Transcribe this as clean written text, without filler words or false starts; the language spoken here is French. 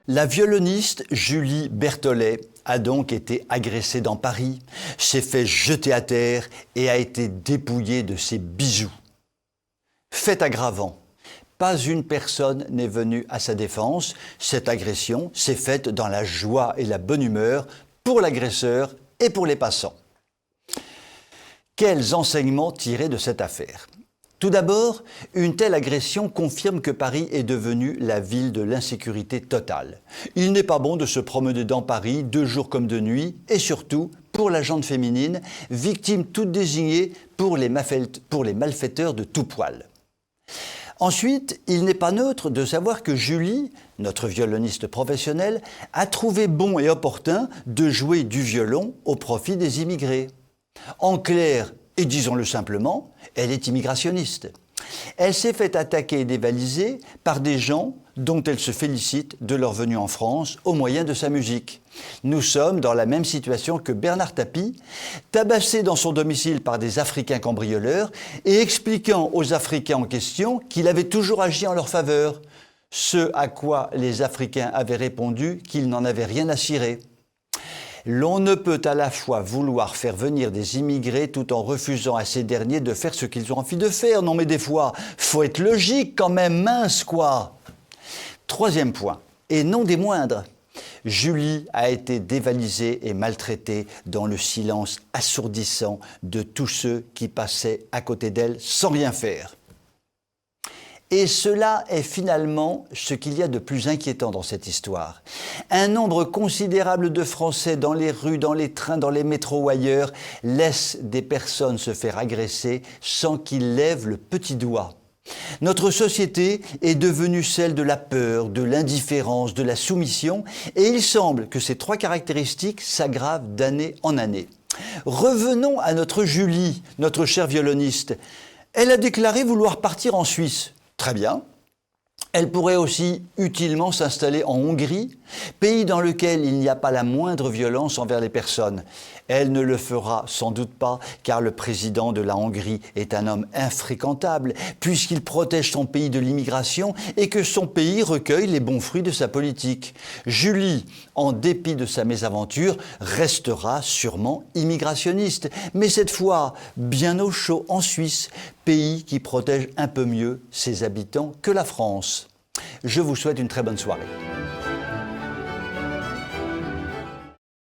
La violoniste Julie Berthollet a donc été agressée dans Paris, s'est fait jeter à terre et a été dépouillée de ses bijoux. Fait aggravant, pas une personne n'est venue à sa défense. Cette agression s'est faite dans la joie et la bonne humeur pour l'agresseur et pour les passants. Quels enseignements tirer de cette affaire ? Tout d'abord, une telle agression confirme que Paris est devenu la ville de l'insécurité totale. Il n'est pas bon de se promener dans Paris de jour comme de nuit et surtout pour la gente féminine, victime toute désignée pour les malfaiteurs de tout poil. Ensuite, il n'est pas neutre de savoir que Julie, notre violoniste professionnelle, a trouvé bon et opportun de jouer du violon au profit des immigrés. En clair, et disons-le simplement, elle est immigrationniste. Elle s'est fait attaquer et dévaliser par des gens dont elle se félicite de leur venue en France au moyen de sa musique. Nous sommes dans la même situation que Bernard Tapie, tabassé dans son domicile par des Africains cambrioleurs et expliquant aux Africains en question qu'il avait toujours agi en leur faveur, ce à quoi les Africains avaient répondu qu'ils n'en avaient rien à cirer. L'on ne peut à la fois vouloir faire venir des immigrés tout en refusant à ces derniers de faire ce qu'ils ont envie de faire. Non mais des fois, faut être logique quand même, mince quoi. Troisième point, et non des moindres, Julie a été dévalisée et maltraitée dans le silence assourdissant de tous ceux qui passaient à côté d'elle sans rien faire. Et cela est finalement ce qu'il y a de plus inquiétant dans cette histoire. Un nombre considérable de Français dans les rues, dans les trains, dans les métros ou ailleurs laissent des personnes se faire agresser sans qu'ils lèvent le petit doigt. Notre société est devenue celle de la peur, de l'indifférence, de la soumission et il semble que ces trois caractéristiques s'aggravent d'année en année. Revenons à notre Julie, notre chère violoniste. Elle a déclaré vouloir partir en Suisse. Très bien. Elle pourrait aussi utilement s'installer en Hongrie, pays dans lequel il n'y a pas la moindre violence envers les personnes. Elle ne le fera sans doute pas, car le président de la Hongrie est un homme infréquentable, puisqu'il protège son pays de l'immigration et que son pays recueille les bons fruits de sa politique. Julie, en dépit de sa mésaventure, restera sûrement immigrationniste, mais cette fois bien au chaud en Suisse, pays qui protège un peu mieux ses habitants que la France. Je vous souhaite une très bonne soirée.